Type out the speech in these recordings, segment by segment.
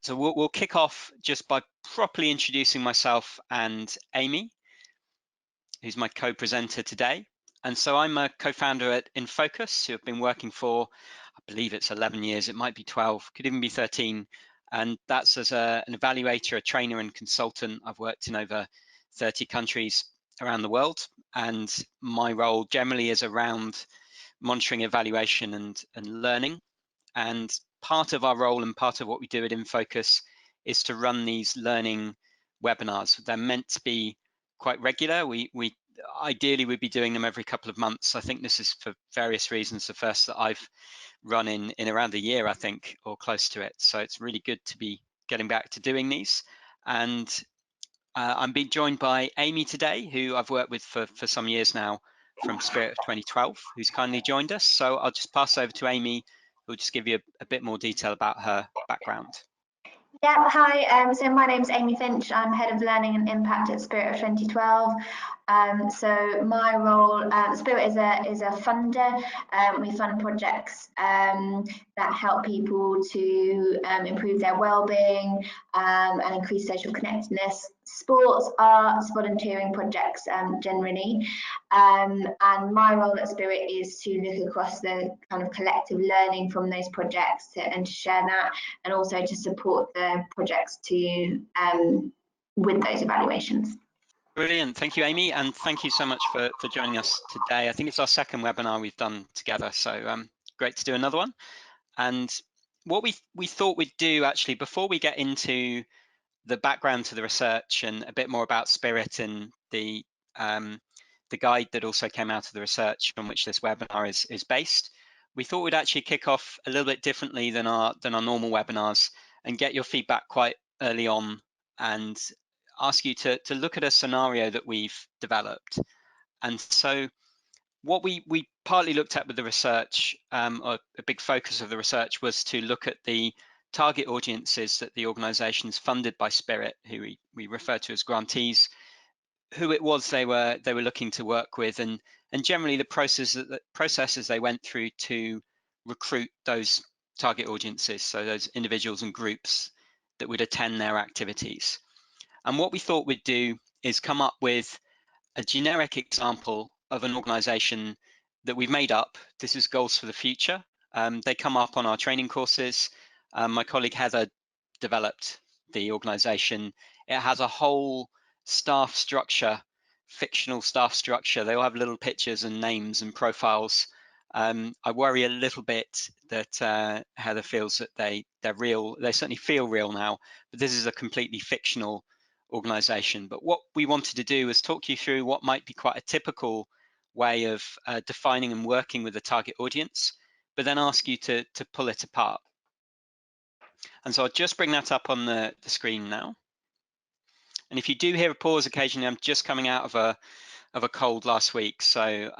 So we'll kick off just by properly introducing myself and Amy, who's my co-presenter today. And so I'm a co-founder at InFocus, who have been working for, I believe it's 11 years, it might be 12, could even be 13. And that's as an evaluator, a trainer and consultant. I've worked in over 30 countries around the world. And my role generally is around monitoring, evaluation and learning. And part of our role and part of what we do at InFocus is to run these learning webinars. They're meant to be quite regular. We ideally we'd be doing them every couple of months. I think this is for various reasons the first that I've run in around a year, I think, or close to it. So it's really good to be getting back to doing these. And I'm being joined by Amy today, who I've worked with for some years now from Spirit of 2012, who's kindly joined us. So I'll just pass over to Amy, who'll just give you a bit more detail about her background. Yeah, hi. So my name's Amy Finch. I'm Head of Learning and Impact at Spirit of 2012. So my role, Spirit is a funder. We fund projects that help people to improve their well-being and increase social connectedness, sports, arts, volunteering projects generally. And my role at Spirit is to look across the kind of collective learning from those projects and to share that, and also to support the projects to with those evaluations. Brilliant. Thank you, Amy. And thank you so much for joining us today. I think it's our second webinar we've done together. So great to do another one. And what we thought we'd do actually, before we get into the background to the research and a bit more about Spirit and the guide that also came out of the research on which this webinar is based, we thought we'd actually kick off a little bit differently than our normal webinars and get your feedback quite early on and ask you to look at a scenario that we've developed. And so what we partly looked at with the research, or a big focus of the research, was to look at the target audiences that the organizations funded by Spirit, who we refer to as grantees, who it was they were looking to work with, and generally the processes they went through to recruit those target audiences, so those individuals and groups that would attend their activities. And what we thought we'd do is come up with a generic example of an organization that we've made up. This is Goals for the Future. They come up on our training courses. My colleague Heather developed the organization. It has a whole staff structure, fictional staff structure. They all have little pictures and names and profiles. I worry a little bit that Heather feels that they're real. They certainly feel real now, but this is a completely fictional organization. But what we wanted to do was talk you through what might be quite a typical way of defining and working with the target audience, but then ask you to pull it apart. And so I'll just bring that up on the screen now. And if you do hear a pause occasionally, I'm just coming out of a cold last week, so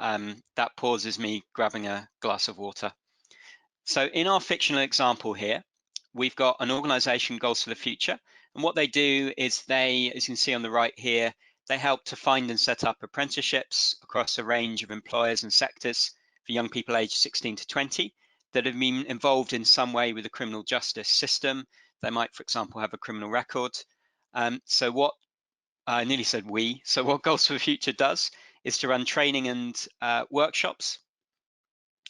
that pause is me grabbing a glass of water. So in our fictional example here, we've got an organization, Goals for the Future, and what they do is they, as you can see on the right here, they help to find and set up apprenticeships across a range of employers and sectors for young people aged 16 to 20 that have been involved in some way with the criminal justice system. They might, for example, have a criminal record. So what I nearly said we. So what Goals for the Future does is to run training and workshops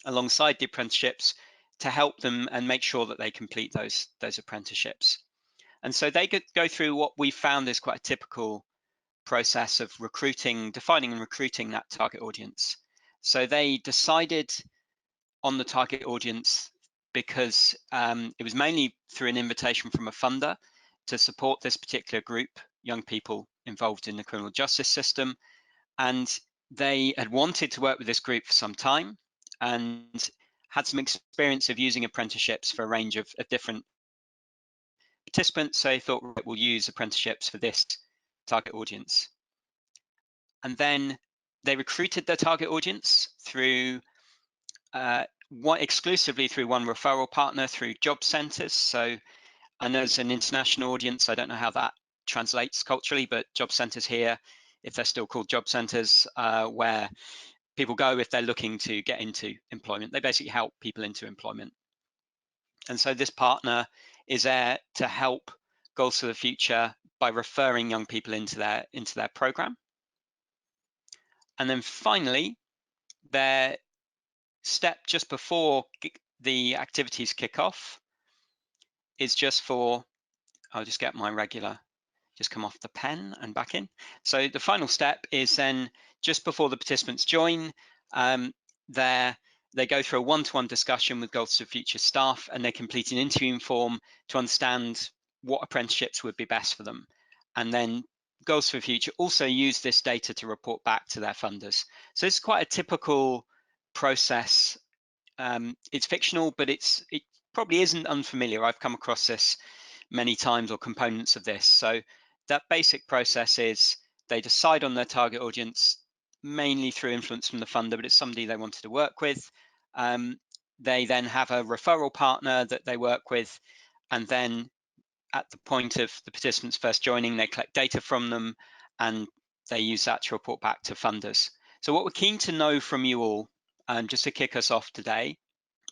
alongside the apprenticeships to help them and make sure that they complete those apprenticeships. And so they go through what we found is quite a typical process of recruiting, defining and recruiting that target audience. So they decided on the target audience because it was mainly through an invitation from a funder to support this particular group, young people involved in the criminal justice system. And they had wanted to work with this group for some time and had some experience of using apprenticeships for a range of different participants. So they thought, right, we'll use apprenticeships for this target audience. And then they recruited their target audience through exclusively through one referral partner through job centers. So I know it's an international audience. I don't know how that translates culturally, but job centers here, if they're still called job centers, where people go if they're looking to get into employment. They basically help people into employment. And so this partner is there to help Goals for the Future by referring young people into their program. And then finally, their step just before the activities kick off is just for, I'll just get my regular, just come off the pen and back in. So the final step is then just before the participants join, they go through a one-to-one discussion with Goals for the Future staff, and they complete an interviewing form to understand what apprenticeships would be best for them. And then Goals for the Future also use this data to report back to their funders. So it's quite a typical process. It's fictional, but it probably isn't unfamiliar. I've come across this many times, or components of this. So that basic process is they decide on their target audience mainly through influence from the funder, but it's somebody they wanted to work with. They then have a referral partner that they work with, and then at the point of the participants first joining, they collect data from them and they use that to report back to funders. So what we're keen to know from you all, just to kick us off today,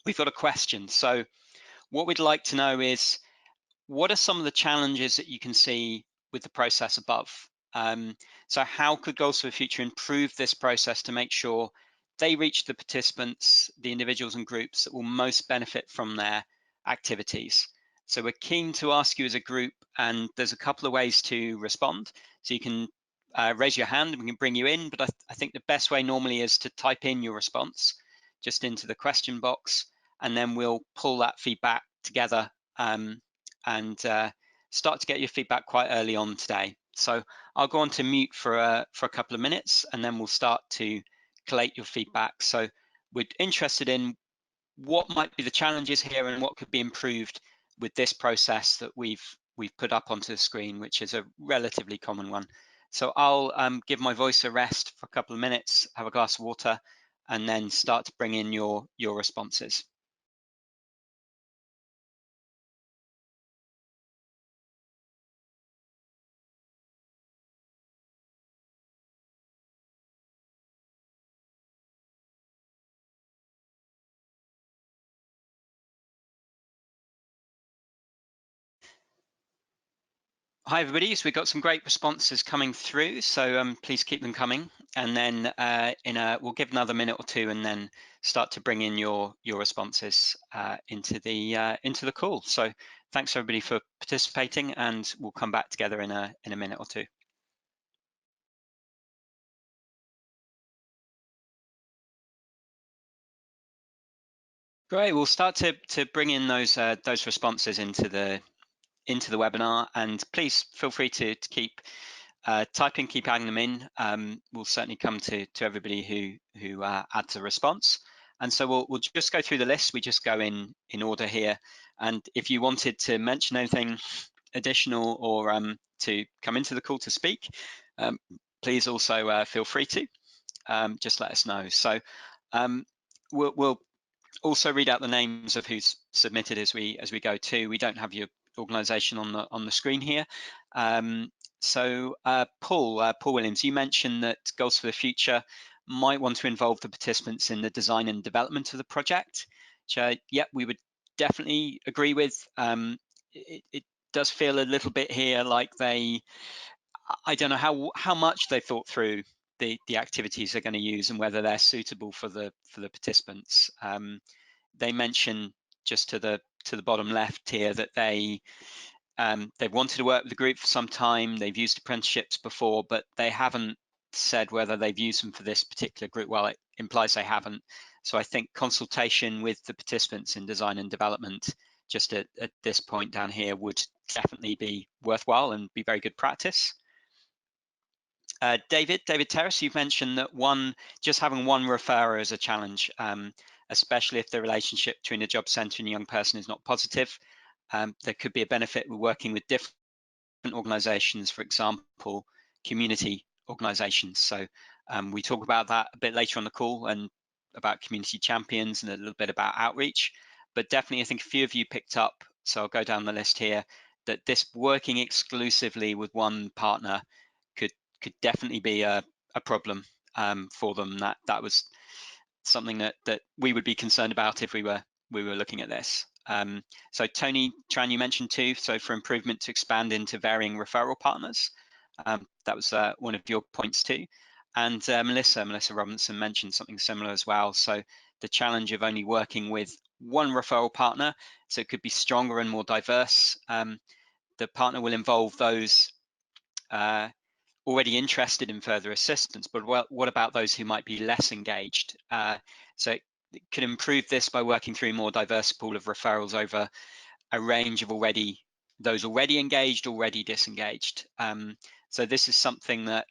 we've got a question. So what we'd like to know is, what are some of the challenges that you can see with the process above? So how could Goals for the Future improve this process to make sure they reach the participants, the individuals and groups that will most benefit from their activities? So we're keen to ask you as a group, and there's a couple of ways to respond. So you can raise your hand and we can bring you in, but I think the best way normally is to type in your response just into the question box, and then we'll pull that feedback together and start to get your feedback quite early on today. So I'll go on to mute for a couple of minutes, and then we'll start to collate your feedback. So we're interested in what might be the challenges here and what could be improved with this process that we've put up onto the screen, which is a relatively common one. So I'll give my voice a rest for a couple of minutes, have a glass of water, and then start to bring in your responses. Hi everybody, so we've got some great responses coming through, so please keep them coming, and then we'll give another minute or two and then start to bring in your responses into the call. So thanks everybody for participating, and we'll come back together in a minute or two. Great, we'll start to bring in those responses into the webinar, and please feel free to keep typing, keep adding them in. We'll certainly come to everybody who adds a response. And so we'll just go through the list. We just go in order here. And if you wanted to mention anything additional or to come into the call to speak, please also feel free to just let us know. So we'll also read out the names of who's submitted as we go too. We don't have your organisation on the screen here. So Paul Williams, you mentioned that Goals for the Future might want to involve the participants in the design and development of the project, which yeah, we would definitely agree with. It does feel a little bit here like I don't know how much they thought through the activities they're going to use and whether they're suitable for the participants. They mention just to the bottom left here that they've wanted to work with the group for some time. They've used apprenticeships before, but they haven't said whether they've used them for this particular group. Well, it implies they haven't. So I think consultation with the participants in design and development just at this point down here would definitely be worthwhile and be very good practice. David Terrace, you've mentioned that just having one referrer is a challenge, especially if the relationship between a job centre and a young person is not positive. There could be a benefit with working with different organisations, for example, community organisations. So we talk about that a bit later on the call, and about community champions and a little bit about outreach. But definitely, I think a few of you picked up, so I'll go down the list here, that this working exclusively with one partner could definitely be a problem for them. That was something that we would be concerned about if we were looking at this. So Tony Tran, you mentioned too, so for improvement to expand into varying referral partners. That was one of your points too. And Melissa Robinson mentioned something similar as well. So the challenge of only working with one referral partner, so it could be stronger and more diverse. The partner will involve those already interested in further assistance, but what about those who might be less engaged? So it could improve this by working through a more diverse pool of referrals over a range of those already engaged, already disengaged. So this is something that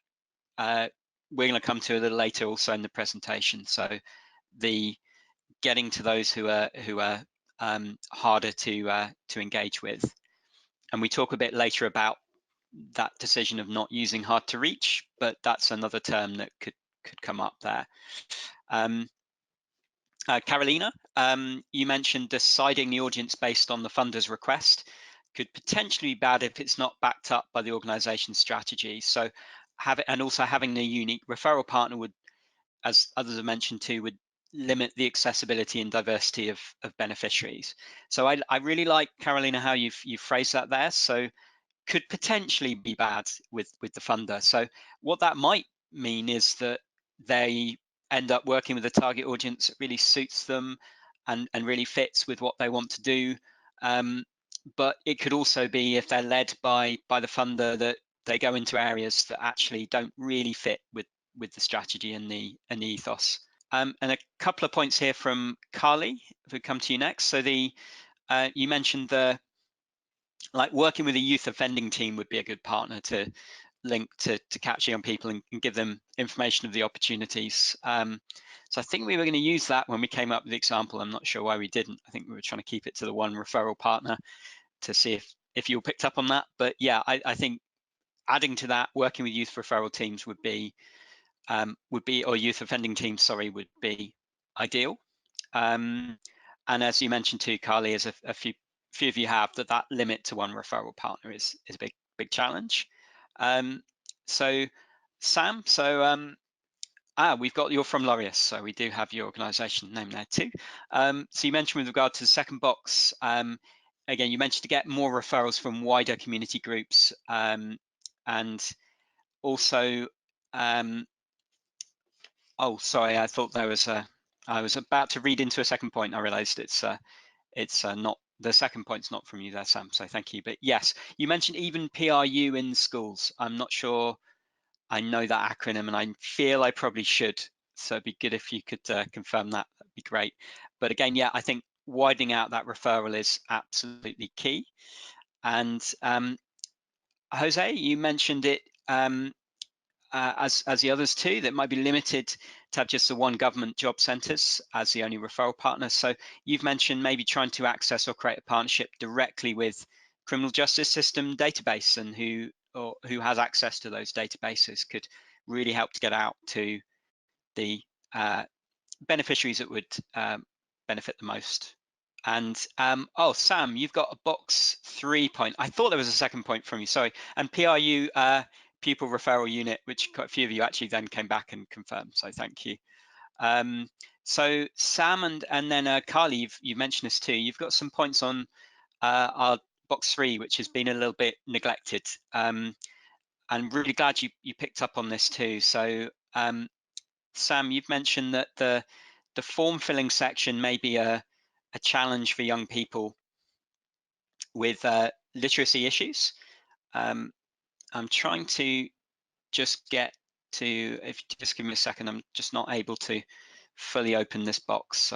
we're going to come to a little later also in the presentation. So the getting to those who are harder to engage with. And we talk a bit later about that decision of not using hard to reach, but that's another term that could come up there. Carolina, you mentioned deciding the audience based on the funder's request could potentially be bad if it's not backed up by the organization's strategy. So also having a unique referral partner would, as others have mentioned too, would limit the accessibility and diversity of beneficiaries. So I really like, Carolina, how you've phrased that there. So could potentially be bad with the funder. So what that might mean is that they end up working with a target audience that really suits them and really fits with what they want to do. But it could also be, if they're led by the funder, that they go into areas that actually don't really fit with the strategy and the ethos. And a couple of points here from Carly, if we come to you next. So you mentioned like working with a youth offending team would be a good partner to link to capture young people and give them information of the opportunities. So I think we were going to use that when we came up with the example. I'm not sure why we didn't. I think we were trying to keep it to the one referral partner to see if you all picked up on that. But yeah, I think adding to that, working with youth referral teams would be, or youth offending teams, sorry, would be ideal. And as you mentioned too, Carly, as a few of you have, that limit to one referral partner is a big challenge. So Sam, we've got, you're from Laureus, so we do have your organisation name there too. So you mentioned with regard to the second box, again, you mentioned to get more referrals from wider community groups, and also, oh, sorry, I thought there was I was about to read into a second point. I realised it's not, the second point's not from you there, Sam, so thank you. But yes, you mentioned even PRU in schools. I'm not sure I know that acronym, and I feel I probably should. So it'd be good if you could confirm that. That'd be great. But again, yeah, I think widening out that referral is absolutely key. And Jose, you mentioned it as the others too, that might be limited to have just the one government job centres as the only referral partner. So you've mentioned maybe trying to access or create a partnership directly with criminal justice system database, and who has access to those databases could really help to get out to the beneficiaries that would benefit the most. And oh, Sam, you've got a box 3 point. I thought there was a second point from you, sorry. And PRU, pupil referral unit, which quite a few of you actually then came back and confirmed, so thank you. So Sam and then Carly, you've mentioned this too. You've got some points on our box 3, which has been a little bit neglected. I'm really glad you picked up on this too. So Sam, you've mentioned that the form filling section may be a challenge for young people with literacy issues. I'm trying to just get to, if you just give me a second, I'm just not able to fully open this box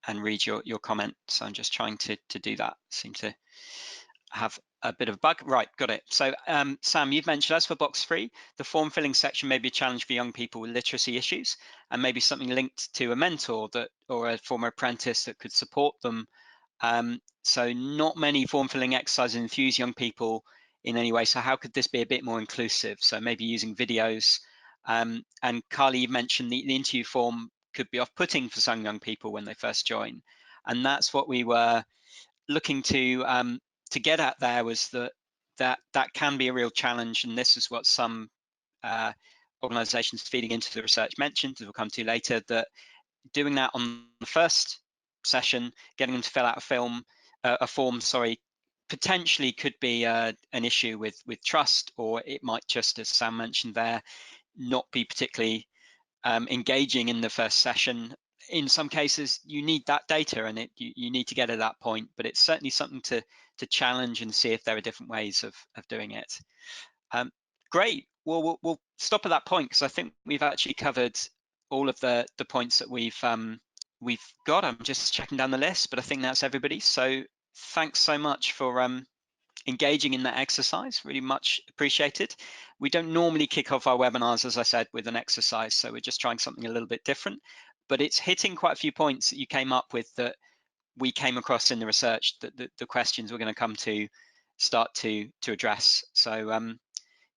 and read your comment. So I'm just trying to do that. Seem to have a bit of a bug. Right, got it. So Sam, you've mentioned, as for box 3, the form filling section may be a challenge for young people with literacy issues, and maybe something linked to a mentor or a former apprentice that could support them. So not many form filling exercises enthuse young people in any way. So how could this be a bit more inclusive? So maybe using videos. And Carly, you mentioned the interview form could be off-putting for some young people when they first join. And that's what we were looking to get at there, was that can be a real challenge. And this is what some organizations feeding into the research mentioned, as we'll come to later, that doing that on the first session, getting them to fill out a film, a form, sorry, potentially could be an issue with trust, or it might just, as Sam mentioned there, not be particularly engaging in the first session. In some cases, you need that data, and you need to get at that point. But it's certainly something to challenge and see if there are different ways of doing it. Great. Well, we'll stop at that point, because I think we've actually covered all of the points that we've got. I'm just checking down the list, but I think that's everybody. So thanks so much for engaging in that exercise. Really much appreciated. We don't normally kick off our webinars, as I said, with an exercise, so we're just trying something a little bit different. But it's hitting quite a few points that you came up with that we came across in the research, that the questions we're going to come to start to address. So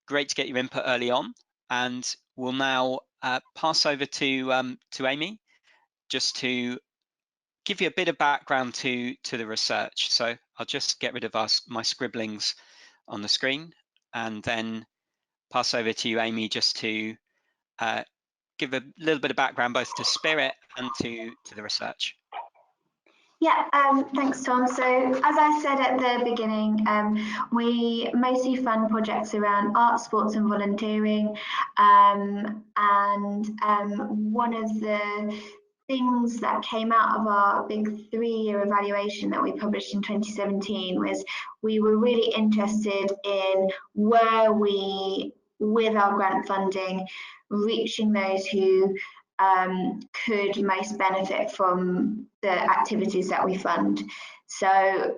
great to get your input early on, and we'll now pass over to Amy, just to give you a bit of background to the research. So I'll just get rid of my scribblings on the screen, and then pass over to you, Amy, just to give a little bit of background both to Spirit and to the research. Yeah, thanks, Tom. So as I said at the beginning, we mostly fund projects around art, sports and volunteering. And one of the things that came out of our big 3-year evaluation that we published in 2017 was we were really interested in were we, with our grant funding, reaching those who could most benefit from the activities that we fund. So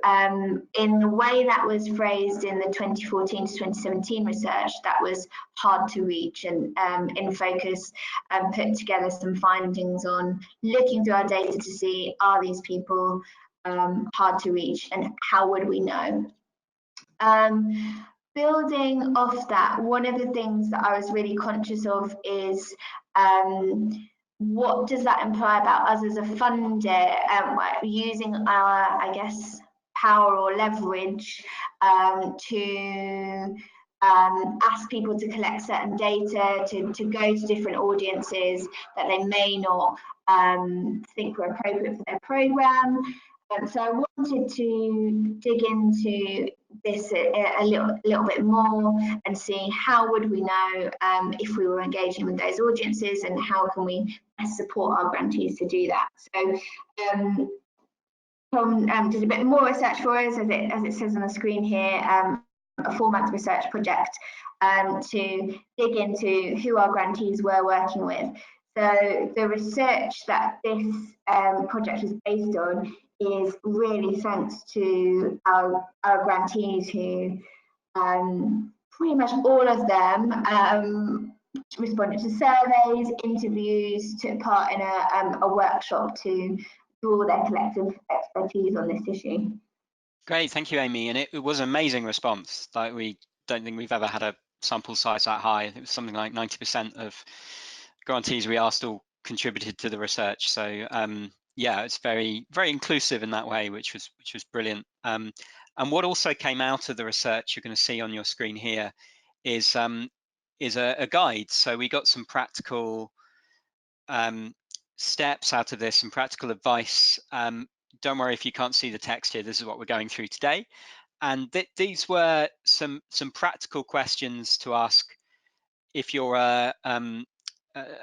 in the way that was phrased in the 2014 to 2017 research, that was hard to reach, and In Focus put together some findings on looking through our data to see, are these people hard to reach, and how would we know? Building off that, one of the things that I was really conscious of is what does that imply about us as a funder, using our, I guess, power or leverage to ask people to collect certain data, to go to different audiences that they may not think were appropriate for their programme. So I wanted to dig into this a little bit more and see how would we know if we were engaging with those audiences, and how can we best support our grantees to do that. So Tom did a bit more research for us, as it says on the screen here, a 4-month research project to dig into who our grantees were working with. So the research that this project is based on is really thanks to our grantees, who pretty much all of them responded to surveys, interviews, took part in a workshop to draw their collective expertise on this issue. Great, thank you, Amy. And it was an amazing response. Like, we don't think we've ever had a sample size that high. It was something like 90% of grantees we asked all contributed to the research. So yeah, it's very, very inclusive in that way, which was brilliant. And what also came out of the research, you're going to see on your screen here, is a guide. So we got some practical steps out of this, some practical advice. Don't worry if you can't see the text here. This is what we're going through today. And these were some practical questions to ask if you're a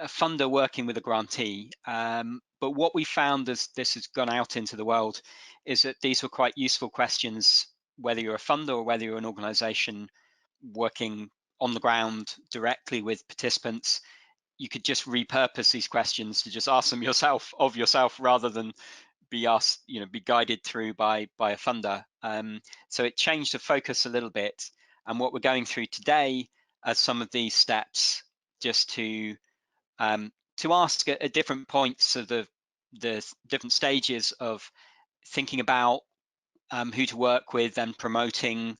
funder working with a grantee. But what we found as this has gone out into the world is that these were quite useful questions, whether you're a funder or whether you're an organisation working on the ground directly with participants. You could just repurpose these questions to just ask them of yourself, rather than be asked, be guided through by a funder. So it changed the focus a little bit. And what we're going through today are some of these steps, just to ask at different points of the different stages of thinking about who to work with and promoting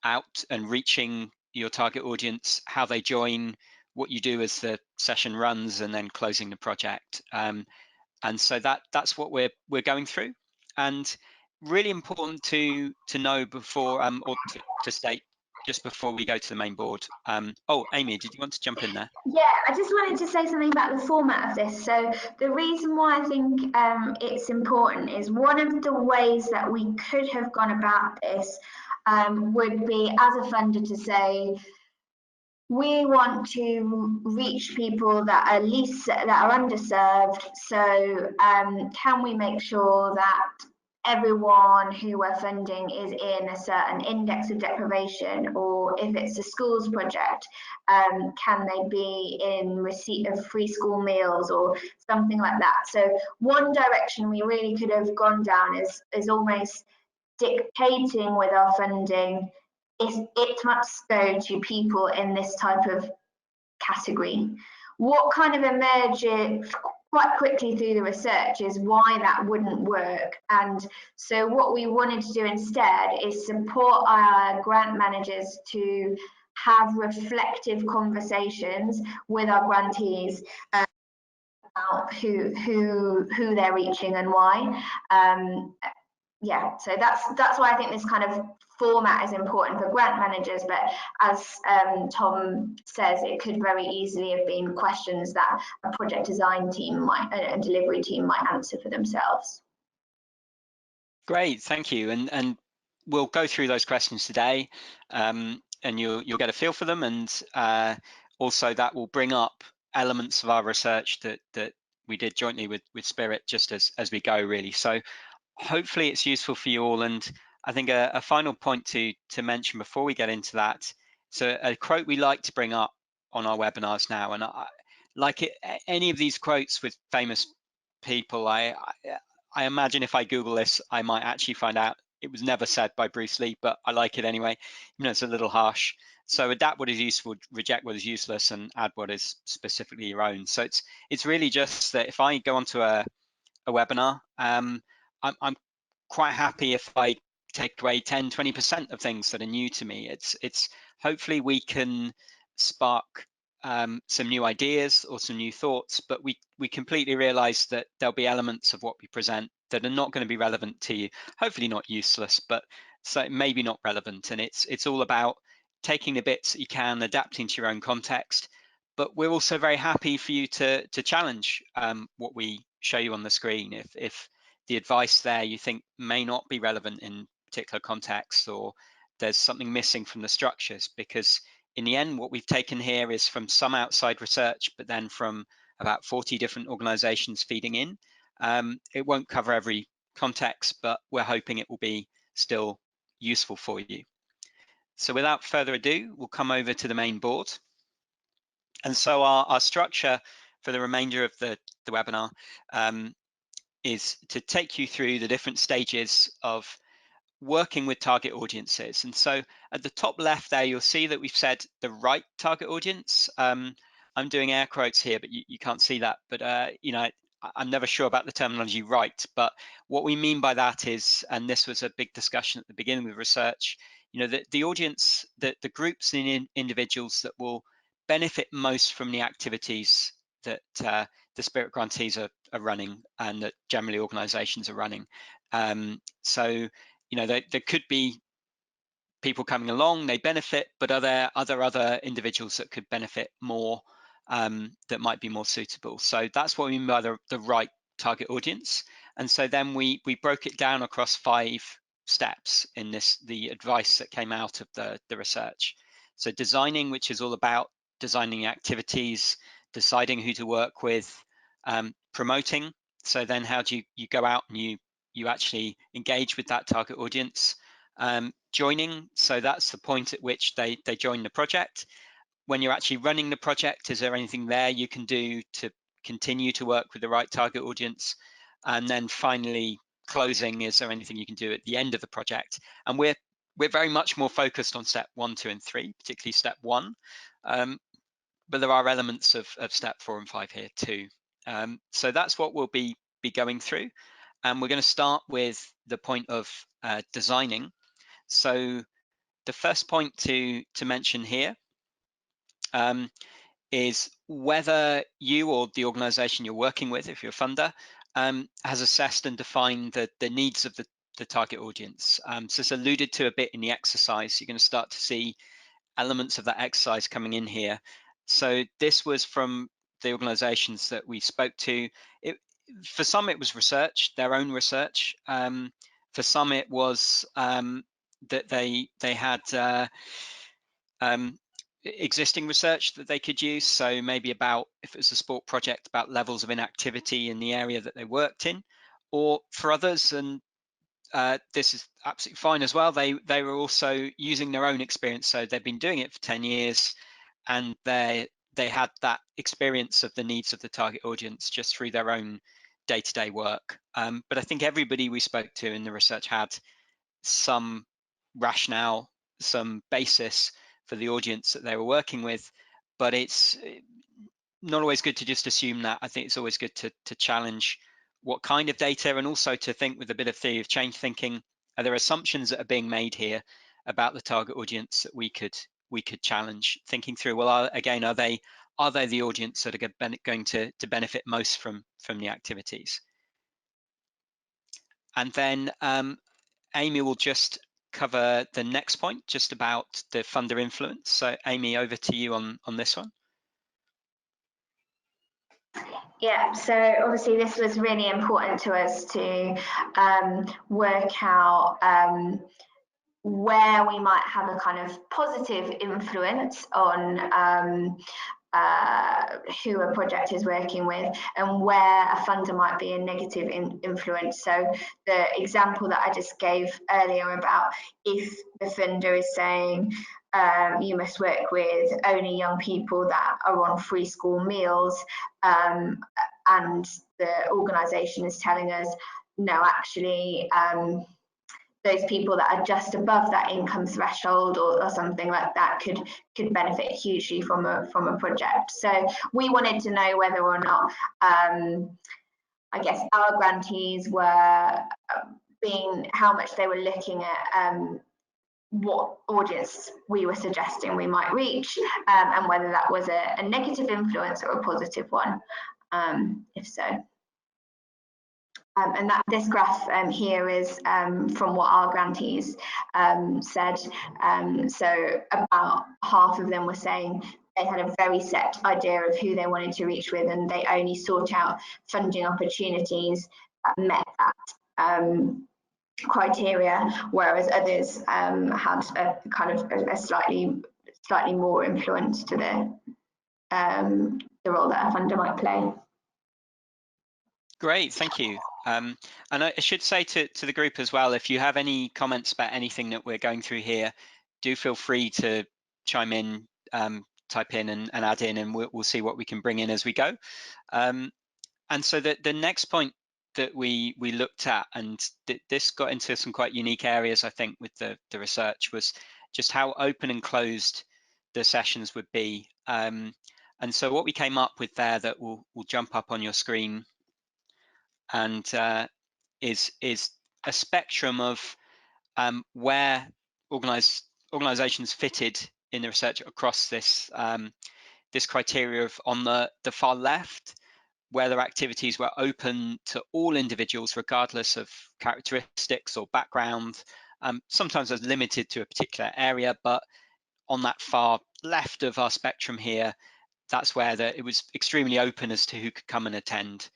out and reaching your target audience, how they join, what you do as the session runs, and then closing the project. And so that's what we're going through. And really important to know before, or to state just before we go to the main board. Oh, Amy, did you want to jump in there? Yeah, I just wanted to say something about the format of this. So the reason why I think it's important is one of the ways that we could have gone about this would be as a funder to say, we want to reach people that are underserved. So can we make sure that everyone who we're funding is in a certain index of deprivation, or if it's a schools project, can they be in receipt of free school meals or something like that? So one direction we really could have gone down is almost dictating with our funding it must go to people in this type of category. What kind of emerges quite quickly through the research is why that wouldn't work. And so what we wanted to do instead is support our grant managers to have reflective conversations with our grantees about who they're reaching and why. Yeah, so that's why I think this kind of format is important for grant managers, but as Tom says, it could very easily have been questions that a project design team might, a delivery team might answer for themselves. Great, thank you. And we'll go through those questions today, and you'll get a feel for them, and also that will bring up elements of our research that we did jointly with Spirit just as we go, really. So hopefully it's useful for you all. And I think a final point to mention before we get into that, so a quote we like to bring up on our webinars now, and any of these quotes with famous people, I imagine if I Google this, I might actually find out it was never said by Bruce Lee, but I like it anyway. You know, it's a little harsh. So adapt what is useful, reject what is useless, and add what is specifically your own. So it's really just that if I go onto a webinar, I'm quite happy if I take away 10, 20% of things that are new to me. It's hopefully we can spark some new ideas or some new thoughts, but we completely realize that there'll be elements of what we present that are not going to be relevant to you. Hopefully not useless, but so maybe not relevant. And it's all about taking the bits that you can, adapting to your own context. But we're also very happy for you to challenge what we show you on the screen. If the advice there you think may not be relevant in particular contexts, or there's something missing from the structures, because in the end what we've taken here is from some outside research, but then from about 40 different organizations feeding in. It won't cover every context, but we're hoping it will be still useful for you. So without further ado, we'll come over to the main board. And so our structure for the remainder of the webinar is to take you through the different stages of working with target audiences. And so at the top left there, you'll see that we've said the right target audience. I'm doing air quotes here, but you can't see that. But you know, I'm never sure about the terminology right. But what we mean by that is, and this was a big discussion at the beginning of research, you know, the audience, the groups and individuals that will benefit most from the activities that the Spirit grantees are running and that generally organizations are running. So, you know, there could be people coming along, they benefit, but are there other individuals that could benefit more, that might be more suitable? So that's what we mean by the right target audience. And so then we broke it down across 5 steps in the advice that came out of the research. So designing, which is all about designing activities, deciding who to work with, promoting. So then how do you go out and you actually engage with that target audience? Joining, so that's the point at which they join the project. When you're actually running the project, is there anything there you can do to continue to work with the right target audience? And then finally, closing, is there anything you can do at the end of the project? And we're very much more focused on step 1, 2, and 3, particularly step 1. But there are elements of step 4 and 5 here too. So that's what we'll be going through. And we're going to start with the point of designing. So the first point to mention here is whether you or the organization you're working with, if you're a funder, has assessed and defined the needs of the the target audience. So it's alluded to a bit in the exercise. You're going to start to see elements of that exercise coming in here. So this was from the organizations that we spoke to. For some, it was research, their own research. For some, it was that they had existing research that they could use. So maybe about, if it was a sport project, about levels of inactivity in the area that they worked in. Or for others, and this is absolutely fine as well, they were also using their own experience. So they've been doing it for 10 years and they had that experience of the needs of the target audience just through their own day-to-day work. But I think everybody we spoke to in the research had some rationale, some basis for the audience that they were working with, but it's not always good to just assume that. I think it's always good to challenge what kind of data, and also to think with a bit of theory of change thinking. Are there assumptions that are being made here about the target audience that we could challenge? Thinking through, well, are they the audience that are going to benefit most from the activities? And then Amy will just cover the next point, just about the funder influence. So Amy, over to you on this one. Yeah, so obviously this was really important to us to work out where we might have a kind of positive influence on who a project is working with, and where a funder might be a negative influence. So the example that I just gave earlier about if the funder is saying you must work with only young people that are on free school meals, and the organisation is telling us, no, actually, those people that are just above that income threshold or something like that could benefit hugely from a project. So we wanted to know whether or not, I guess, our grantees were how much they were looking at what audience we were suggesting we might reach, and whether that was a negative influence or a positive one, if so. And this graph here is from what our grantees said. So about half of them were saying they had a very set idea of who they wanted to reach with, and they only sought out funding opportunities that met that criteria, whereas others had a kind of a slightly more influence to the role that a funder might play. Great, thank you. And I should say to the group as well, if you have any comments about anything that we're going through here, do feel free to chime in, type in and add in, and we'll see what we can bring in as we go. And so the next point that we looked at, and this got into some quite unique areas, I think, with the research, was just how open and closed the sessions would be. And so what we came up with there, that will jump up on your screen, and is a spectrum of where organizations fitted in the research across this this criteria of, on the far left, where their activities were open to all individuals regardless of characteristics or background. Sometimes as limited to a particular area, but on that far left of our spectrum here, that's where it was extremely open as to who could come and attend.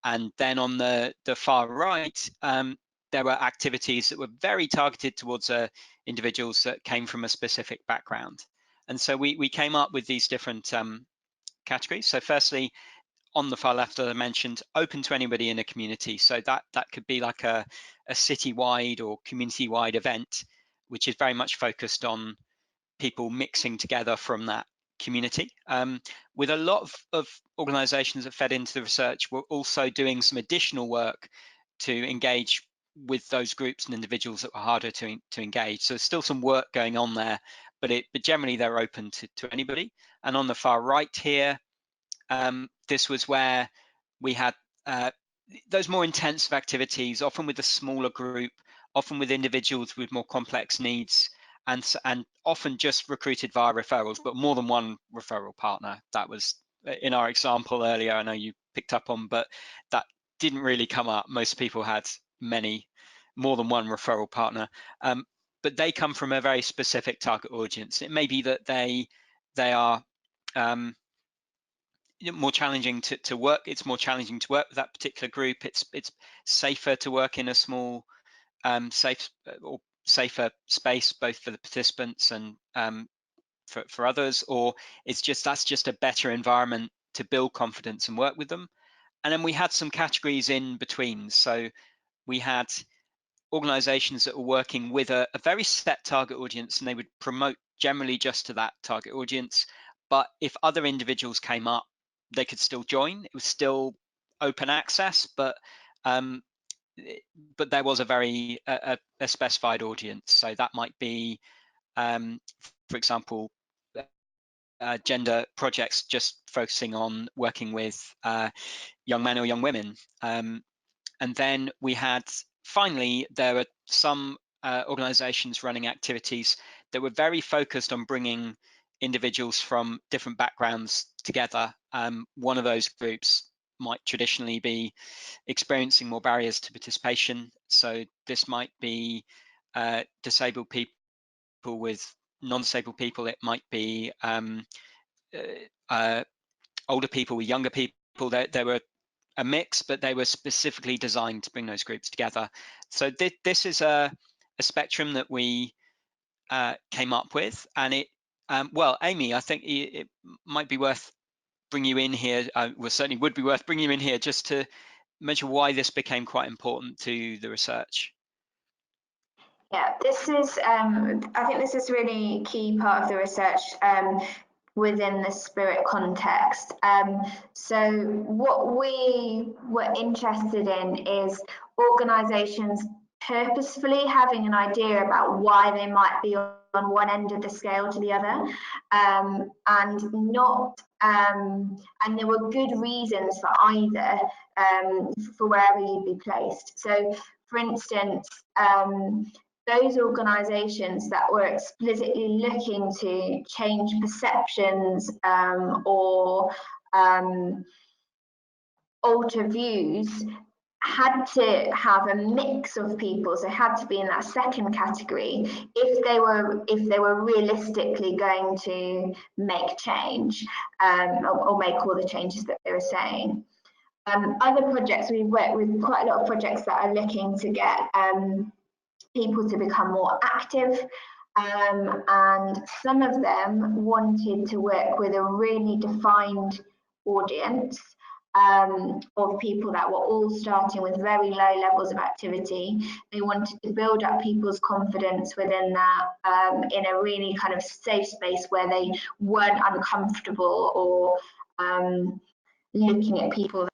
And then on the far right, there were activities that were very targeted towards individuals that came from a specific background. And so we came up with these different categories. So firstly, on the far left, as I mentioned, open to anybody in a community. So that could be like a city-wide or community-wide event, which is very much focused on people mixing together from that community. With a lot of organizations that fed into the research, we're also doing some additional work to engage with those groups and individuals that were harder to engage. So there's still some work going on there, but generally they're open to anybody. And on the far right here, this was where we had those more intensive activities, often with a smaller group, often with individuals with more complex needs, and often just recruited via referrals, but more than one referral partner. That was in our example earlier, I know you picked up on, but that didn't really come up. Most people had many more than one referral partner, but they come from a very specific target audience. It may be that they are more challenging to work. It's more challenging to work with that particular group. It's safer to work in a small, safer space, both for the participants and for others, or that's just a better environment to build confidence and work with them. And then we had some categories in between. So we had organizations that were working with a very set target audience, and they would promote generally just to that target audience. But if other individuals came up, they could still join. It was still open access, but there was a very specified audience. So that might be, for example, gender projects just focusing on working with young men or young women. And then we had, finally, there were some organizations running activities that were very focused on bringing individuals from different backgrounds together. One of those groups might traditionally be experiencing more barriers to participation. So this might be disabled people with non-disabled people. It might be older people with younger people. There were a mix, but they were specifically designed to bring those groups together. So this is a spectrum that we came up with, and it, well, Amy, I think it might be worth bringing you in here. Well, certainly would be worth bringing you in here just to mention why this became quite important to the research. Yeah, this is, I think this is really key part of the research within the spirit context. So what we were interested in is organisations purposefully having an idea about why they might be on one end of the scale to the other, and not, and there were good reasons for either, for wherever you'd be placed. So, for instance, those organisations that were explicitly looking to change perceptions or alter views had to have a mix of people, so had to be in that second category if they were realistically going to make change, or make all the changes that they were saying. Other projects, we've worked with quite a lot of projects that are looking to get people to become more active, and some of them wanted to work with a really defined audience of people that were all starting with very low levels of activity. They wanted to build up people's confidence within that, in a really kind of safe space where they weren't uncomfortable or looking at people that,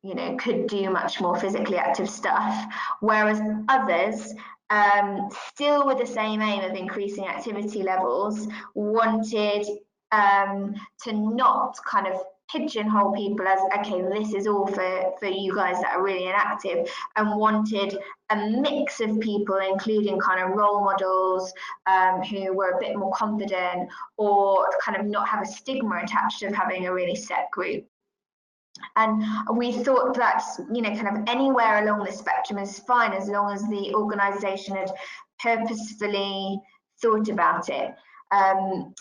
you know, could do much more physically active stuff, whereas others, still with the same aim of increasing activity levels, wanted to not kind of pigeonhole people as, okay, this is all for you guys that are really inactive, and wanted a mix of people, including kind of role models who were a bit more confident, or kind of not have a stigma attached of having a really set group. And we thought that, you know, kind of anywhere along the spectrum is fine as long as the organisation had purposefully thought about it.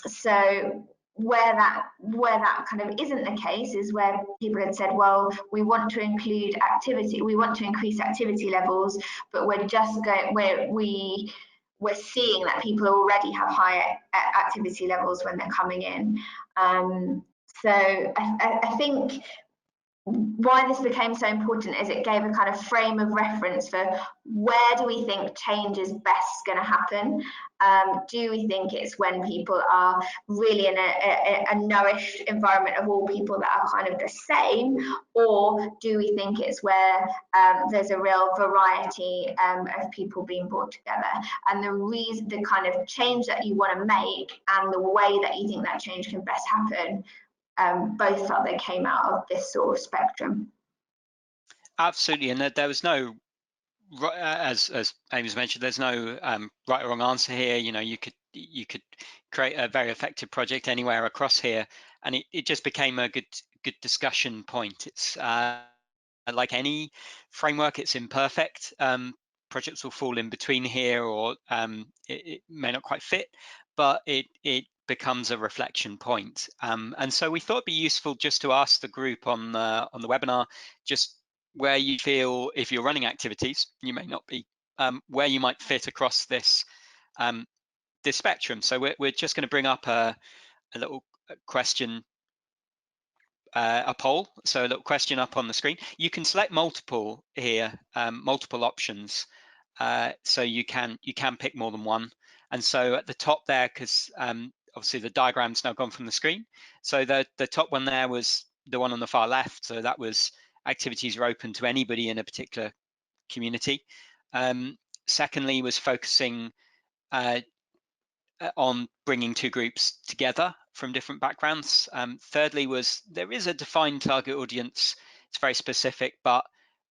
So where that kind of isn't the case is where people had said, well, we want to include activity, we want to increase activity levels, but we're just going where we're seeing that people already have higher activity levels when they're coming in. So I think why this became so important is it gave a kind of frame of reference for where do we think change is best going to happen. Do we think it's when people are really in a nourished environment of all people that are kind of the same, or do we think it's where there's a real variety of people being brought together, and the kind of change that you want to make and the way that you think that change can best happen, both felt they came out of this sort of spectrum. Absolutely, and there was no, as Amy's mentioned, there's no right or wrong answer here. You know, you could create a very effective project anywhere across here, and it just became a good discussion point. It's like any framework, it's imperfect, projects will fall in between here, or it may not quite fit, but it becomes a reflection point. And so we thought it'd be useful just to ask the group on the webinar just where you feel, if you're running activities, you may not be, where you might fit across this this spectrum. So we're just going to bring up a little question, a poll. So a little question up on the screen. You can select multiple here, multiple options. So you can pick more than one. And so at the top there, because obviously the diagram's now gone from the screen. So the top one there was the one on the far left. So that was activities are open to anybody in a particular community. Secondly was focusing on bringing two groups together from different backgrounds. Thirdly was there is a defined target audience. It's very specific, but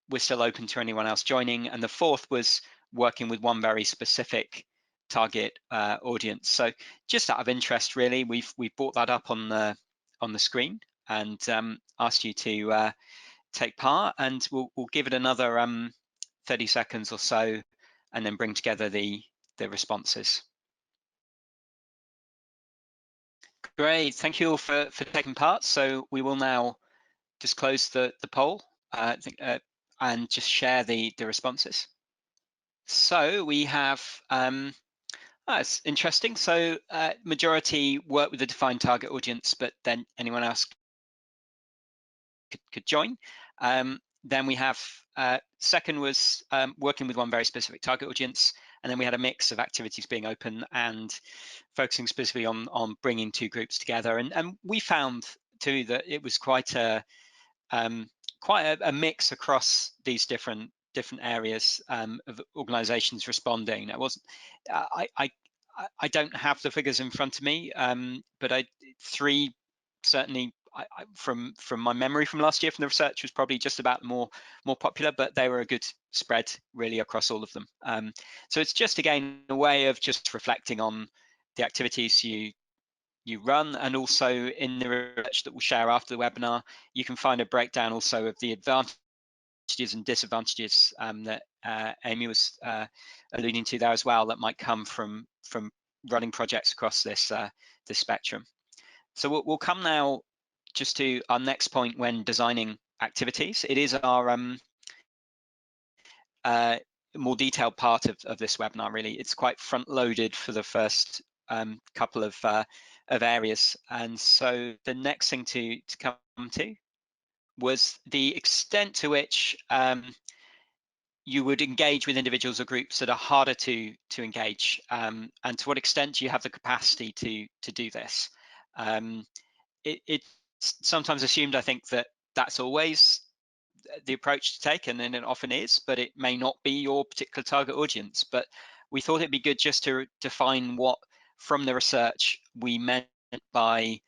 we're still open to anyone else joining. And the fourth was working with one very specific target audience. So just out of interest, really, we've brought that up on the screen and asked you to take part, and we'll give it another 30 seconds or so, and then bring together the responses. Great, thank you all for taking part. So we will now disclose the poll and just share the responses. So we have, it's interesting. So majority work with a defined target audience, but then anyone else could join. Then we have, second was working with one very specific target audience. And then we had a mix of activities being open and focusing specifically on bringing two groups together. And we found too that it was quite a mix across these different areas of organisations responding. It wasn't. I don't have the figures in front of me, but three certainly. From my memory from last year from the research was probably just about more popular, but they were a good spread really across all of them. So it's just again a way of just reflecting on the activities you run, and also in the research that we'll share after the webinar, you can find a breakdown also of the advantages and disadvantages that Amy was alluding to there as well, that might come from running projects across this spectrum. So we'll come now just to our next point when designing activities. It is our more detailed part of this webinar, really. It's quite front-loaded for the first couple of areas. And so the next thing to come to was the extent to which you would engage with individuals or groups that are harder to engage, and to what extent you have the capacity to do this. It's sometimes assumed, I think, that that's always the approach to take, and then it often is, but it may not be your particular target audience. But we thought it'd be good just to define what from the research we meant by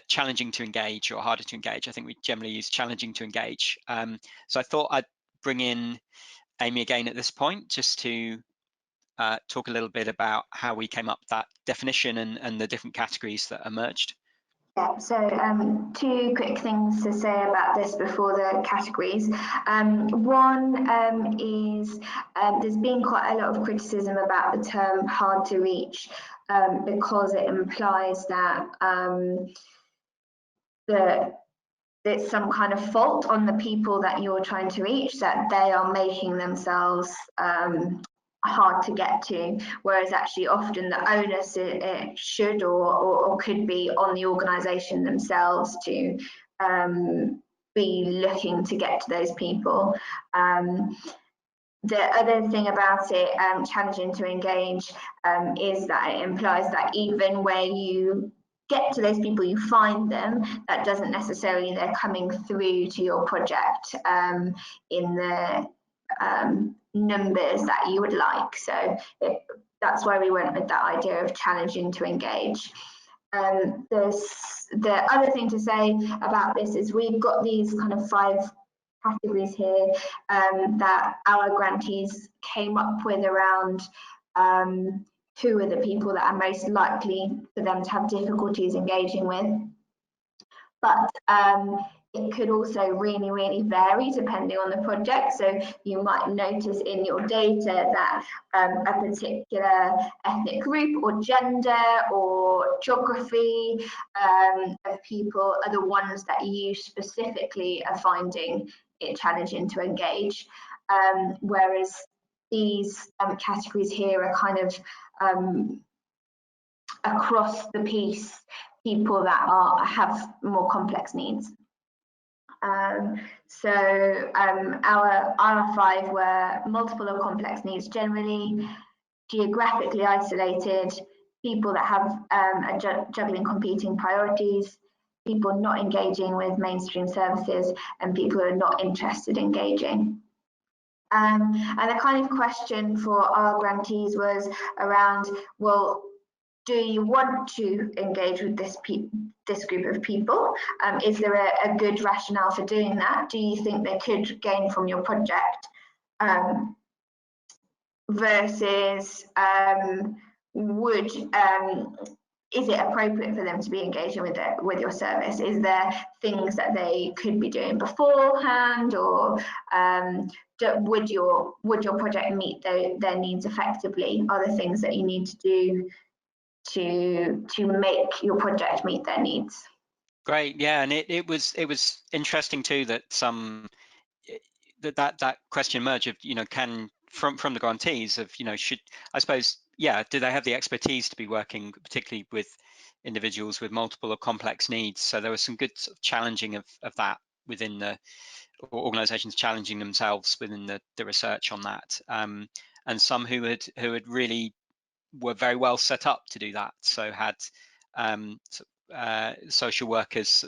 challenging to engage or harder to engage. I think we generally use challenging to engage. So I thought I'd bring in Amy again at this point just to talk a little bit about how we came up with that definition and the different categories that emerged. Yeah, so two quick things to say about this before the categories. One is there's been quite a lot of criticism about the term hard to reach because it implies that there's some kind of fault on the people that you're trying to reach, that they are making themselves hard to get to, whereas actually often the onus it should or could be on the organisation themselves to be looking to get to those people. The other thing about it, challenging to engage, is that it implies that even where you get to those people, you find them, that doesn't necessarily they're coming through to your project in the numbers that you would like. So that's where we went with that idea of challenging to engage. The other thing to say about this is we've got these kind of 5 categories here that our grantees came up with around who are the people that are most likely for them to have difficulties engaging with. But it could also really, really vary depending on the project. So you might notice in your data that a particular ethnic group or gender or geography of people are the ones that you specifically are finding it challenging to engage. Whereas these categories here are kind of across the piece, people that have more complex needs. Our 5 were multiple or complex needs generally, geographically isolated, people that have are juggling competing priorities, people not engaging with mainstream services, and people who are not interested in engaging. And the kind of question for our grantees was around, well, do you want to engage with this group of people? Is there a good rationale for doing that? Do you think they could gain from your project? Versus is it appropriate for them to be engaging with your service? Is there things that they could be doing beforehand, or would your project meet their needs effectively? Are there things that you need to do to make your project meet their needs? Great, yeah, and it was interesting too that that question emerged of, can from the grantees of, should, I suppose, yeah, do they have the expertise to be working particularly with individuals with multiple or complex needs? So there was some good sort of challenging of that within the organizations, challenging themselves within the research on that, and some who had really were very well set up to do that, so had social workers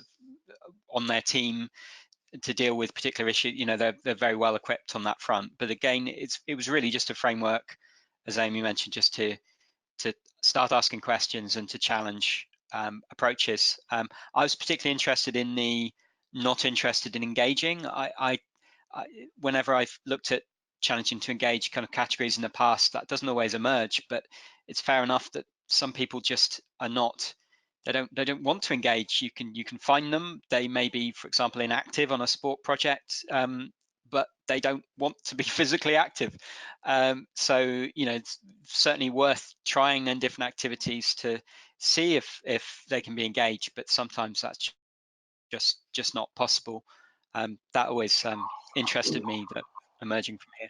on their team to deal with particular issues. They're very well equipped on that front. But again, it was really just a framework, as Amy mentioned, just to start asking questions and to challenge approaches. I was particularly interested in the not interested in engaging. I whenever I've looked at challenging to engage kind of categories in the past, that doesn't always emerge, but it's fair enough that some people just are not, they don't want to engage. You can find them. They may be, for example, inactive on a sport project, but they don't want to be physically active. So it's certainly worth trying then different activities to see if they can be engaged, but sometimes that's just not possible. That always interested me, that emerging from here.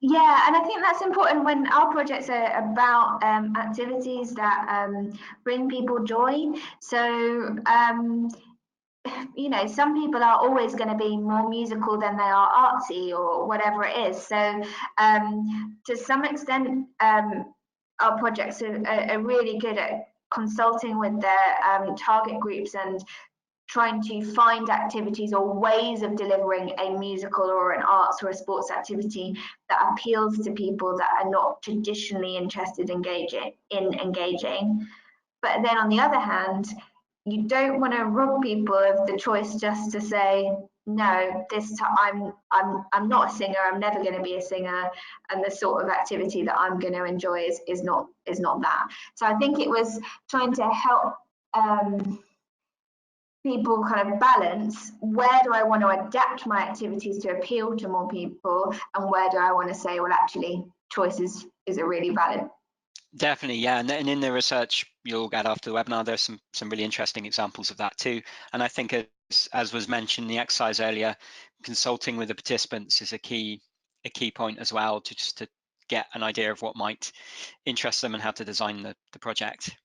Yeah, and I think that's important when our projects are about activities that bring people joy. So some people are always going to be more musical than they are artsy or whatever it is. So to some extent, our projects are really good at consulting with their target groups and trying to find activities or ways of delivering a musical or an arts or a sports activity that appeals to people that are not traditionally interested in engaging. But then on the other hand, you don't want to rob people of the choice just to say, no, this time I'm not a singer, I'm never going to be a singer, and the sort of activity that I'm going to enjoy is not that. So I think it was trying to help people kind of balance, where do I want to adapt my activities to appeal to more people, and where do I want to say, well, actually, choice is a really valid. Definitely, yeah, and in the research you'll get after the webinar, there's some really interesting examples of that too. And I think, as was mentioned in the exercise earlier, consulting with the participants is a key point as well, to just to get an idea of what might interest them and how to design the project.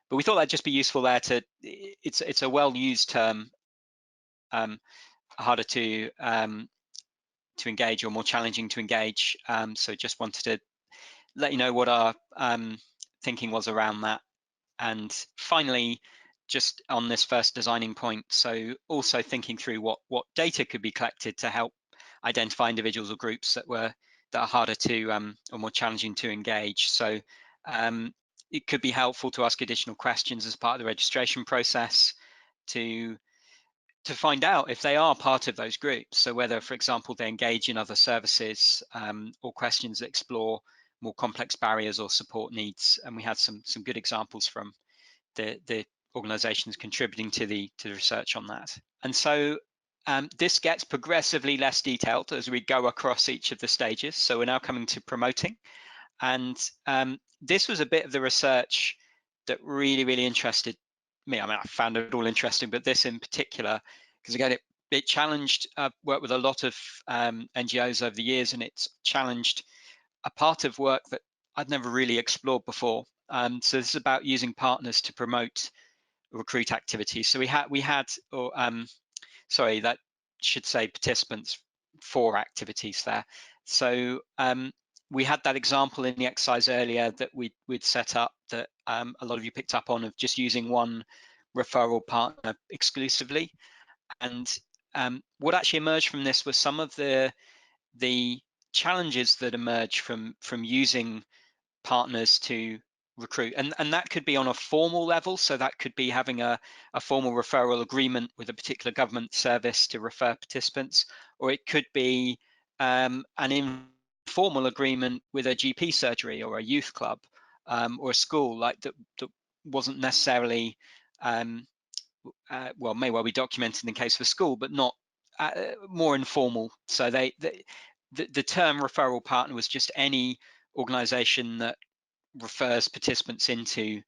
But we thought that'd just be useful there it's a well-used term, harder to engage or more challenging to engage. So just wanted to let you know what our thinking was around that. And finally, just on this first designing point, so also thinking through what data could be collected to help identify individuals or groups that are harder to or more challenging to engage. So it could be helpful to ask additional questions as part of the registration process to find out if they are part of those groups. So whether, for example, they engage in other services, or questions that explore more complex barriers or support needs. And we had some good examples from the organizations contributing to the research on that. And so this gets progressively less detailed as we go across each of the stages. So we're now coming to promoting. And this was a bit of the research that really interested me. I mean, I found it all interesting, but this in particular, because again, it challenged, worked with a lot of NGOs over the years, and it's challenged a part of work that I'd never really explored before. So this is about using partners to promote recruit activities. So we had, sorry, that should say participants for activities there. So we had that example in the exercise earlier that we'd set up that a lot of you picked up on, of just using one referral partner exclusively. And what actually emerged from this was some of the challenges that emerge from using partners to recruit, and that could be on a formal level. So that could be having a formal referral agreement with a particular government service to refer participants, or it could be an informal agreement with a GP surgery or a youth club, or a school, like that wasn't necessarily well, may well be documented in the case of a school, but not more informal. So the term referral partner was just any organization that refers participants into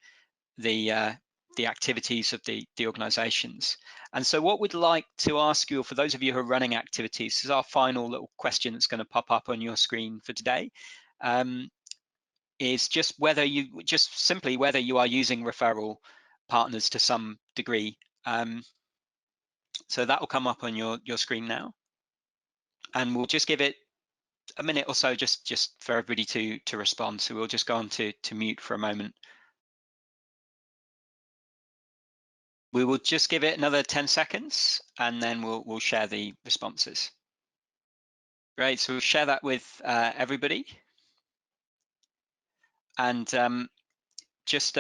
the activities of the organizations. And so what we'd like to ask you, for those of you who are running activities, is our final little question that's going to pop up on your screen for today, is just simply whether you are using referral partners to some degree. So that will come up on your screen now, and we'll just give it a minute or so just for everybody to respond. So we'll just go on to mute for a moment. We will just give it another 10 seconds, and then we'll share the responses. Great, so we'll share that with everybody. And just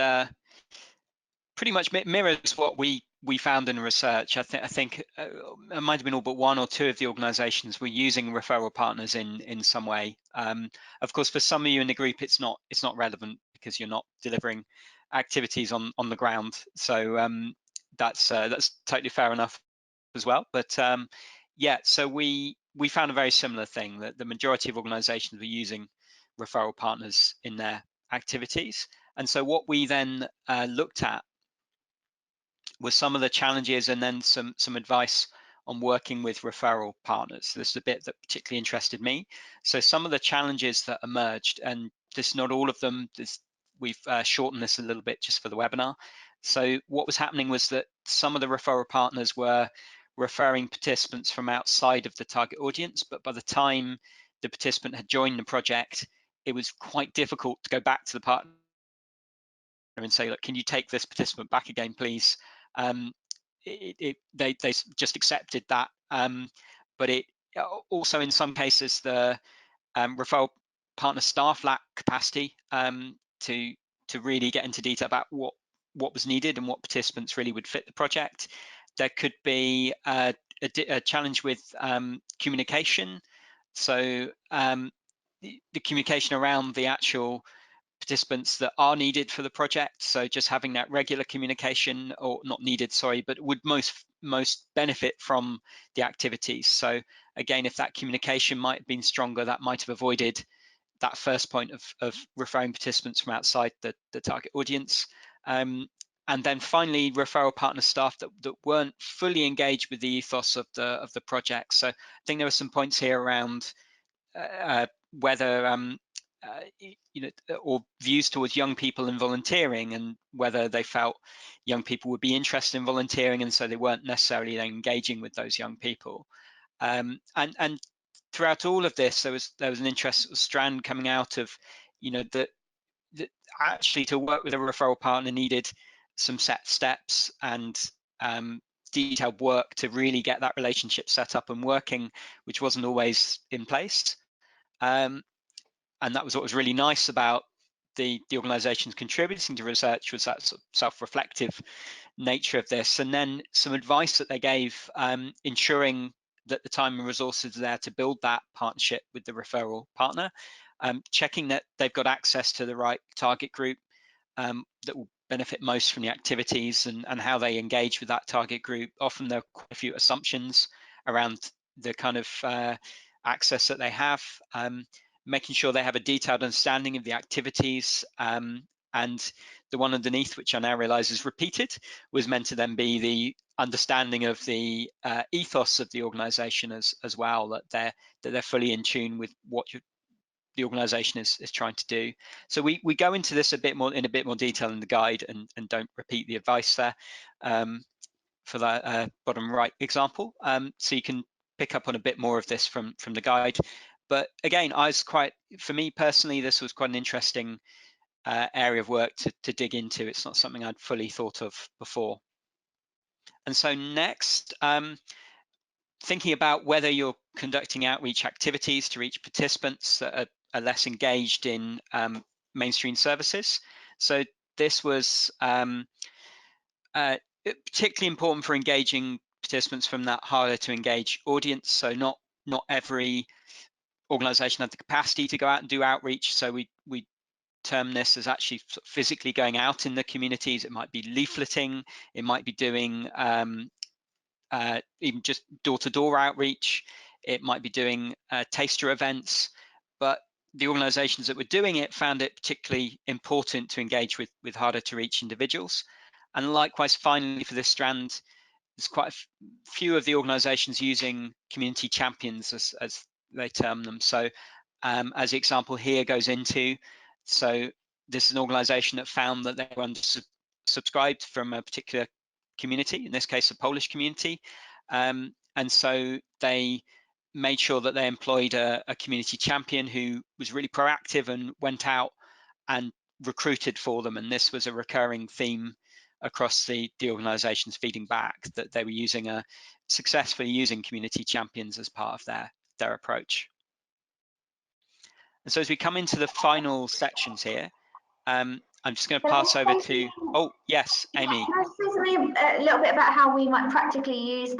pretty much mirrors what we found in research. I think it might have been all but one or two of the organizations were using referral partners in some way. Of course, for some of you in the group, it's not relevant because you're not delivering activities on the ground. So that's totally fair enough as well. But yeah, so we found a very similar thing, that the majority of organizations were using referral partners in their activities. And so what we then looked at was some of the challenges, and then some advice on working with referral partners. This is the bit that particularly interested me. So some of the challenges that emerged, and this is not all of them, we've shortened this a little bit just for the webinar. So what was happening was that some of the referral partners were referring participants from outside of the target audience, but by the time the participant had joined the project, it was quite difficult to go back to the partner and say, look, can you take this participant back again, please? They just accepted that, but it also, in some cases, the referral partner staff lack capacity to really get into detail about what was needed and what participants really would fit the project. There could be a challenge with communication. So the communication around the actual participants that are needed for the project. So just having that regular communication, or not needed, sorry, but would most benefit from the activities. So again, if that communication might have been stronger, that might have avoided that first point of referring participants from outside the target audience. And then finally, referral partner staff that weren't fully engaged with the ethos of the project. So I think there were some points here around whether or views towards young people and volunteering, and whether they felt young people would be interested in volunteering, and so they weren't necessarily engaging with those young people. And throughout all of this, there was an interesting strand coming out of, that actually to work with a referral partner needed some set steps and detailed work to really get that relationship set up and working, which wasn't always in place. And that was what was really nice about the organizations contributing to research, was that sort of self-reflective nature of this. And then some advice that they gave, ensuring that the time and resources are there to build that partnership with the referral partner, checking that they've got access to the right target group that will benefit most from the activities, and how they engage with that target group. Often there are quite a few assumptions around the kind of access that they have, making sure they have a detailed understanding of the activities, and the one underneath, which I now realise is repeated, was meant to then be the understanding of the ethos of the organisation as well, that they're fully in tune with what the organisation is trying to do. So we go into this in a bit more detail in the guide, and don't repeat the advice there for that bottom right example. So you can pick up on a bit more of this from the guide. But again, for me personally, this was quite an interesting area of work to dig into. It's not something I'd fully thought of before. And so next, thinking about whether you're conducting outreach activities to reach participants that are less engaged in mainstream services. So this was particularly important for engaging participants from that harder to engage audience. So not every organization had the capacity to go out and do outreach. So we term this as actually physically going out in the communities. It might be leafleting, it might be doing even just door-to-door outreach, it might be doing taster events, but the organizations that were doing it found it particularly important to engage with harder to reach individuals. And likewise, finally, for this strand, there's quite a few of the organizations using community champions, as they term them. So as the example here goes into, so this is an organization that found that they were subscribed from a particular community, in this case a Polish community, and so they made sure that they employed a community champion who was really proactive and went out and recruited for them. And this was a recurring theme across the organizations, feeding back that they were successfully using community champions as part of their approach. And so as we come into the final sections here, I'm just going to pass over to, oh yes, Amy. Can I say something a little bit about how we might practically use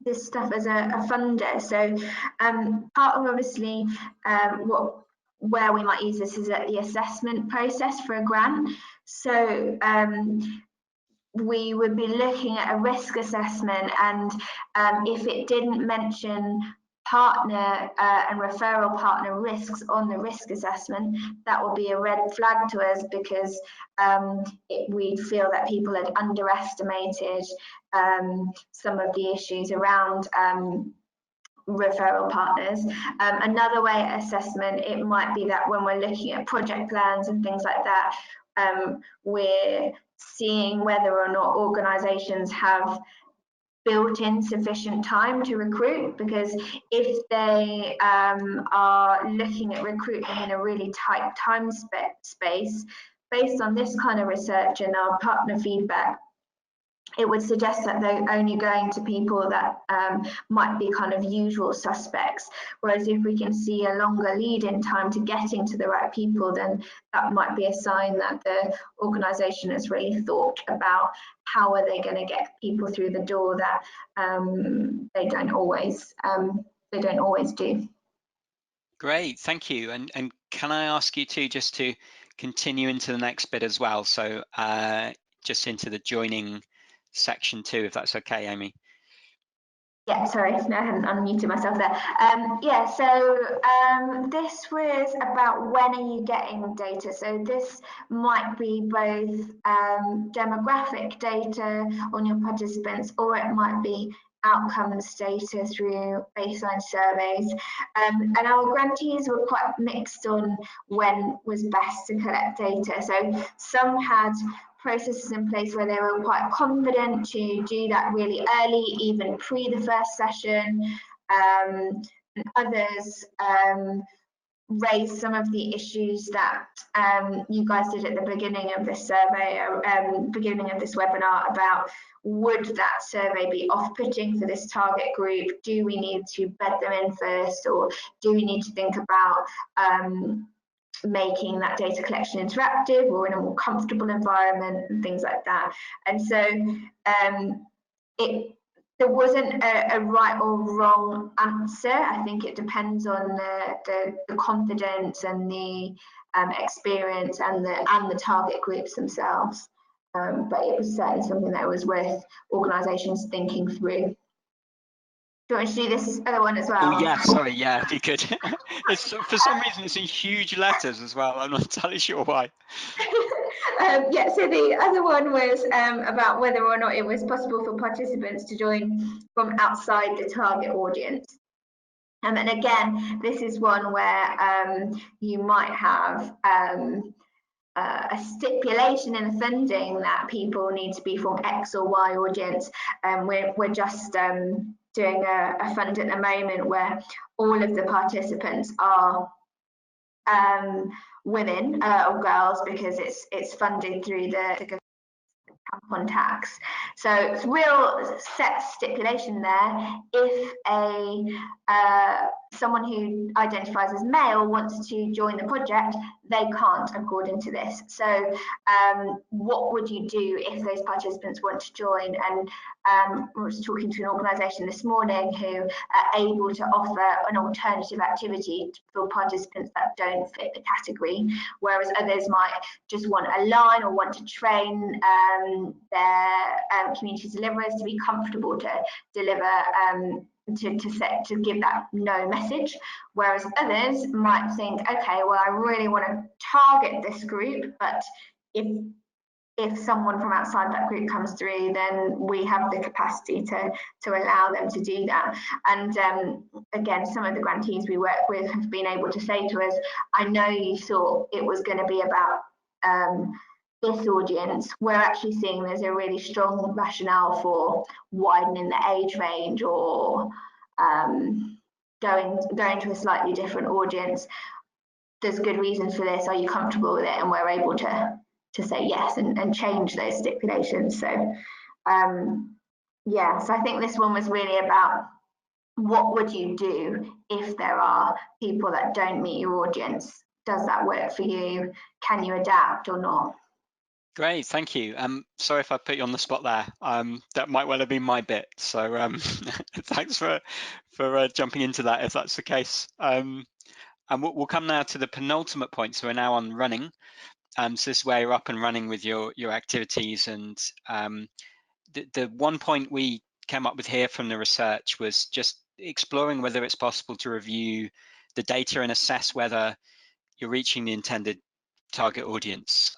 this stuff as a funder? So part of obviously where we might use this is at the assessment process for a grant. So we would be looking at a risk assessment, and if it didn't mention partner and referral partner risks on the risk assessment, that will be a red flag to us, because we'd feel that people had underestimated some of the issues around referral partners. Another way at assessment, it might be that when we're looking at project plans and things like that, we're seeing whether or not organisations have built in sufficient time to recruit, because if they are looking at recruiting in a really tight time space, based on this kind of research and our partner feedback, it would suggest that they're only going to people that might be kind of usual suspects. Whereas if we can see a longer lead-in time to getting to the right people, then that might be a sign that the organisation has really thought about how are they going to get people through the door that they don't always do. Great, thank you. And can I ask you just to continue into the next bit as well? So just into the joining section 2, if that's okay, Amy. Yeah, sorry, no, I hadn't unmuted myself there. Yeah, so this was about when are you getting data. So this might be both demographic data on your participants, or it might be outcomes data through baseline surveys. And our grantees were quite mixed on when was best to collect data. So some had processes in place where they were quite confident to do that really early, even pre the first session. And others raised some of the issues that you guys did at the beginning of this survey, beginning of this webinar, about would that survey be off-putting for this target group? Do we need to bed them in first, or do we need to think about making that data collection interactive or in a more comfortable environment and things like that? And so there wasn't a right or wrong answer. I think it depends on the confidence and the experience and the target groups themselves. But it was certainly something that was worth organisations thinking through. Do you want to do this other one as Oh well? yeah, sorry, yeah, if you could. It's for some reason it's in huge letters as well. I'm not entirely sure why. Yeah, so the other one was about whether or not it was possible for participants to join from outside the target audience. And again, this is one where you might have a stipulation in the funding that people need to be from X or Y audience. We're just doing a fund at the moment where all of the participants are women or girls, because it's funded through the on tax. So it's real set stipulation there. If someone who identifies as male wants to join the project, they can't, according to this. So what would you do if those participants want to join? And I was talking to an organisation this morning who are able to offer an alternative activity for participants that don't fit the category, whereas others might just want a line or want to train their community deliverers to be comfortable to deliver to give that no message, whereas others might think, okay, well, I really want to target this group, but if someone from outside that group comes through, then we have the capacity to allow them to do that. And again, some of the grantees we work with have been able to say to us, I know you thought it was going to be about this audience. We're actually seeing there's a really strong rationale for widening the age range or going to a slightly different audience. There's good reasons for this. Are you comfortable with it? And we're able to say yes and change those stipulations. So yeah, so I think this one was really about what would you do if there are people that don't meet your audience? Does that work for you? Can you adapt or not? Great, thank you. Sorry if I put you on the spot there. That might well have been my bit. So thanks for jumping into that if that's the case. And we'll come now to the penultimate point. So we're now on running. So this is where you're up and running with your activities. And the one point we came up with here from the research was just exploring whether it's possible to review the data and assess whether you're reaching the intended target audience.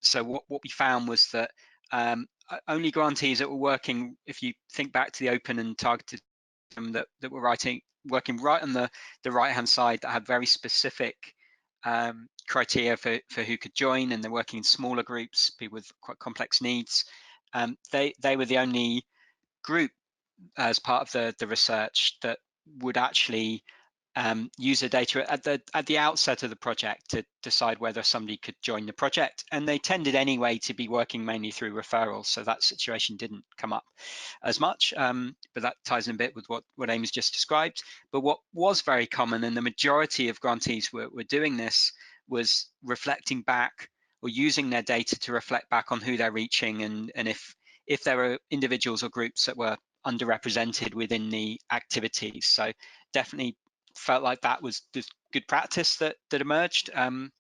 So what we found was that only grantees that were working, if you think back to the open and targeted that were working right on the right hand side, that had very specific criteria for who could join, and they're working in smaller groups, people with quite complex needs. They were the only group as part of the research that would actually use the data at the outset of the project to decide whether somebody could join the project, and they tended anyway to be working mainly through referrals, so that situation didn't come up as much, but that ties in a bit with what Amy's just described. But what was very common, and the majority of grantees were doing this, was reflecting back or using their data to reflect back on who they're reaching, and if there were individuals or groups that were underrepresented within the activities. So definitely felt like that was the good practice that emerged. And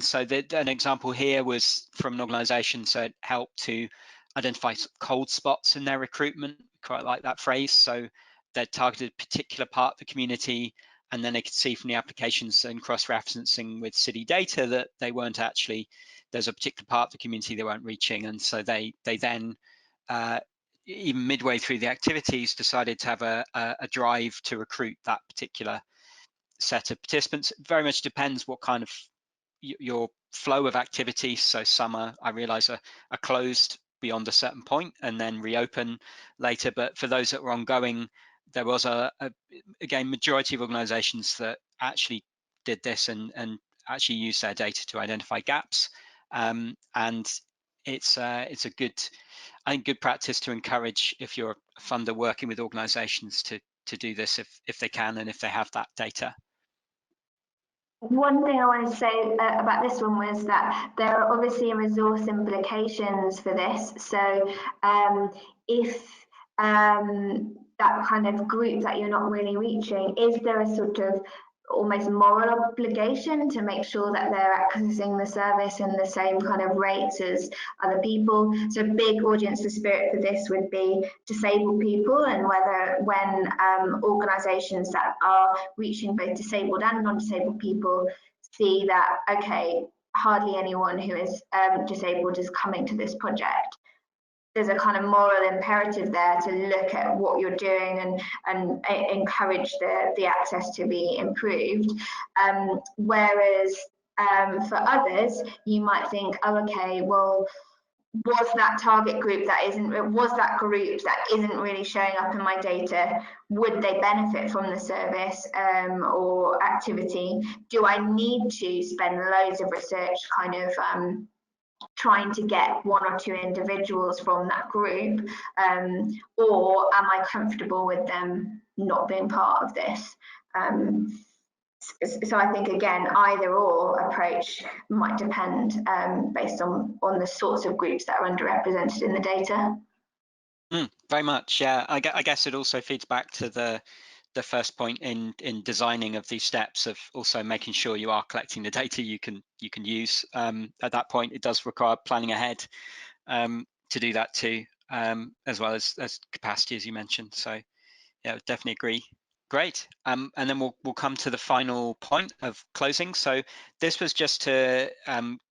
so an example here was from an organisation, so it helped to identify cold spots in their recruitment. Quite like that phrase. So they targeted a particular part of the community, and then they could see from the applications and cross-referencing with city data that they weren't actually, there's a particular part of the community they weren't reaching, and so they then even midway through the activities decided to have a drive to recruit that particular set of participants. It very much depends what kind of your flow of activities. So some I realize are closed beyond a certain point and then reopen later, but for those that were ongoing, there was again, majority of organizations that actually did this and actually used their data to identify gaps, and it's a good, I think, good practice to encourage if you're a funder working with organizations to do this if they can and if they have that data. One thing I wanted to say about this one was that there are obviously resource implications for this. So if that kind of group that you're not really reaching, is there a sort of almost moral obligation to make sure that they're accessing the service in the same kind of rates as other people. So big audience for Spirit for this would be disabled people, and whether when organisations that are reaching both disabled and non-disabled people see that, okay, hardly anyone who is disabled is coming to this project, there's a kind of moral imperative there to look at what you're doing and encourage the access to be improved. Whereas for others, you might think, oh, okay, well, was that target group that isn't really showing up in my data, would they benefit from the service or activity? Do I need to spend loads of research kind of trying to get one or two individuals from that group, or am I comfortable with them not being part of this? So I think, again, either or approach might depend based on the sorts of groups that are underrepresented in the data. Very much, yeah. I guess it also feeds back to the first point in designing of these steps, of also making sure you are collecting the data you can use. At that point, it does require planning ahead to do that too, as well as capacity, as you mentioned. So yeah, definitely agree. Great. And then we'll come to the final point of closing. So this was just to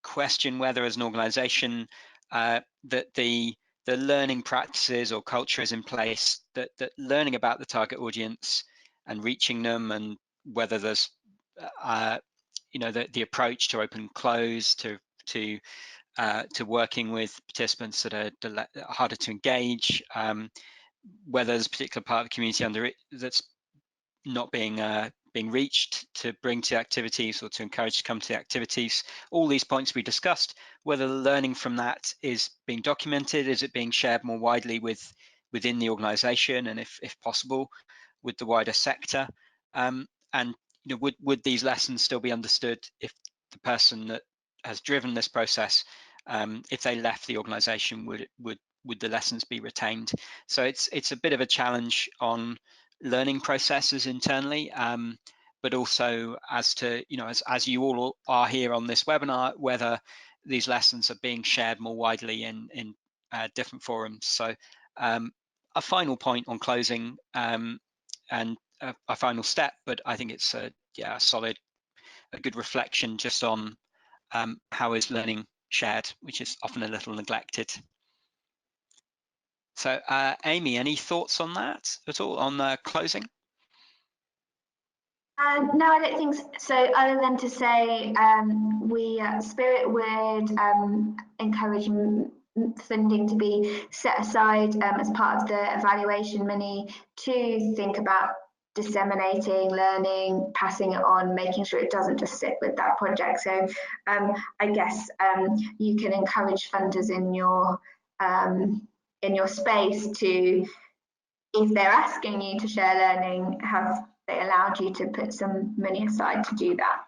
question whether, as an organisation, that the learning practices or culture is in place, that learning about the target audience and reaching them, and whether there's the approach to open close, to working with participants that are harder to engage, whether there's a particular part of the community under it that's not being reached, to bring to activities or to encourage to come to the activities. All these points we discussed, whether the learning from that is being documented, is it being shared more widely within the organisation, and if possible with the wider sector, and would these lessons still be understood if the person that has driven this process, if they left the organisation, would the lessons be retained? So it's a bit of a challenge on learning processes internally, but also as to, as you all are here on this webinar, whether these lessons are being shared more widely in different forums. So a final point on closing, and a final step, but I think it's a good reflection just on how is learning shared, which is often a little neglected. So Amy, any thoughts on that at all, on closing? No, I don't think so, other than to say Spirit would encourage funding to be set aside as part of the evaluation mini to think about disseminating learning, passing it on, making sure it doesn't just sit with that project. So I guess you can encourage funders in your space to, if they're asking you to share learning, have they allowed you to put some money aside to do that?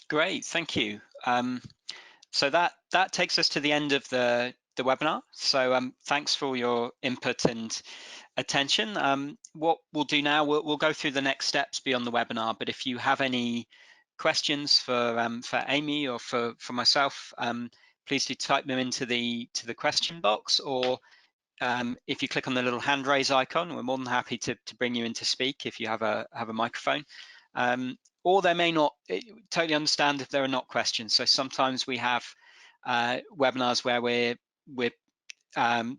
Great, thank you. So that takes us to the end of the webinar. So thanks for all your input and attention. What we'll do now, we'll go through the next steps beyond the webinar, but if you have any questions for Amy or for myself, please do type them into the question box, or if you click on the little hand raise icon, we're more than happy to bring you in to speak if you have a microphone. Or there may not, totally understand if there are not questions. So sometimes we have webinars where we're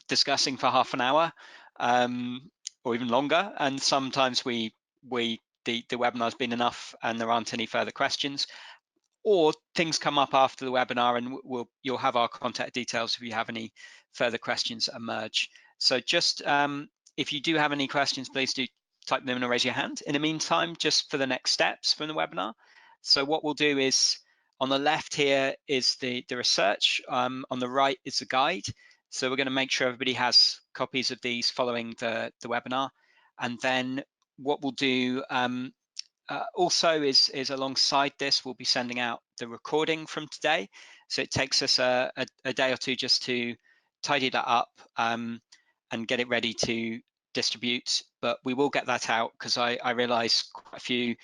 discussing for half an hour or even longer, and sometimes the webinar's been enough and there aren't any further questions. Or things come up after the webinar, and you'll have our contact details if you have any further questions that emerge. So just if you do have any questions, please do type them in or raise your hand. In the meantime, just for the next steps from the webinar. So what we'll do is, on the left here is the research, on the right is the guide. So we're going to make sure everybody has copies of these following the webinar. And then what we'll do also is alongside this, we'll be sending out the recording from today. So it takes us a day or two just to tidy that up and get it ready to distribute, but we will get that out because I realise quite a few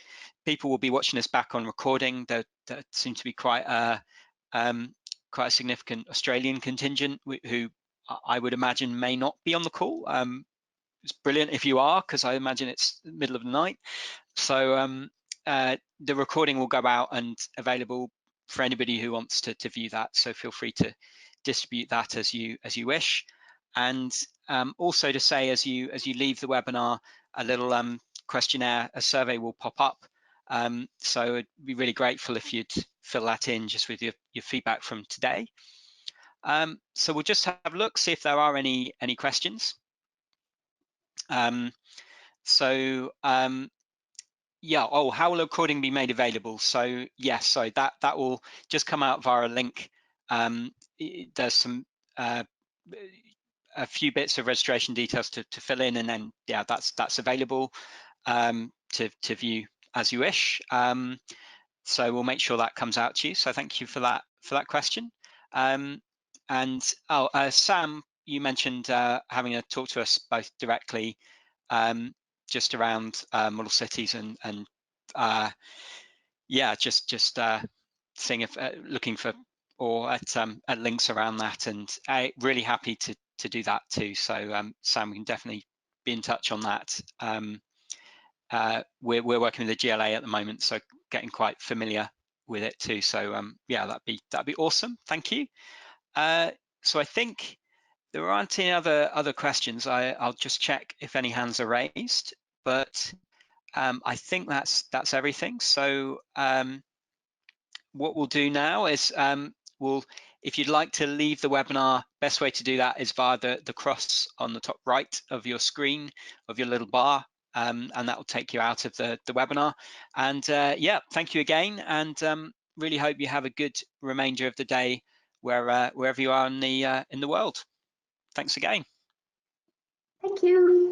people will be watching us back on recording. There seem to be quite a significant Australian contingent who I would imagine may not be on the call. It's brilliant if you are, because I imagine it's the middle of the night. So the recording will go out and available for anybody who wants to view that. So feel free to distribute that as you wish. And also to say, as you leave the webinar, a little questionnaire, a survey will pop up. So I'd be really grateful if you'd fill that in just with your feedback from today. So we'll just have a look, see if there are any questions. Yeah, how will recording be made available? So yes, so that will just come out via a link. There's some a few bits of registration details to fill in, and then yeah, that's available to view as you wish. So we'll make sure that comes out to you. So thank you for that question. And Sam, you mentioned having a talk to us both directly, just around model cities and yeah, just seeing if looking for or at links around that, and really happy to do that too. So Sam, we can definitely be in touch on that. We're working with the GLA at the moment, so getting quite familiar with it too. So yeah, that'd be awesome. Thank you. So I think there aren't any other questions. I'll just check if any hands are raised, but I think that's everything. So what we'll do now is if you'd like to leave the webinar, best way to do that is via the cross on the top right of your screen, of your little bar, and that will take you out of the webinar. And yeah, thank you again, and really hope you have a good remainder of the day wherever you are in the world. Thanks again. Thank you.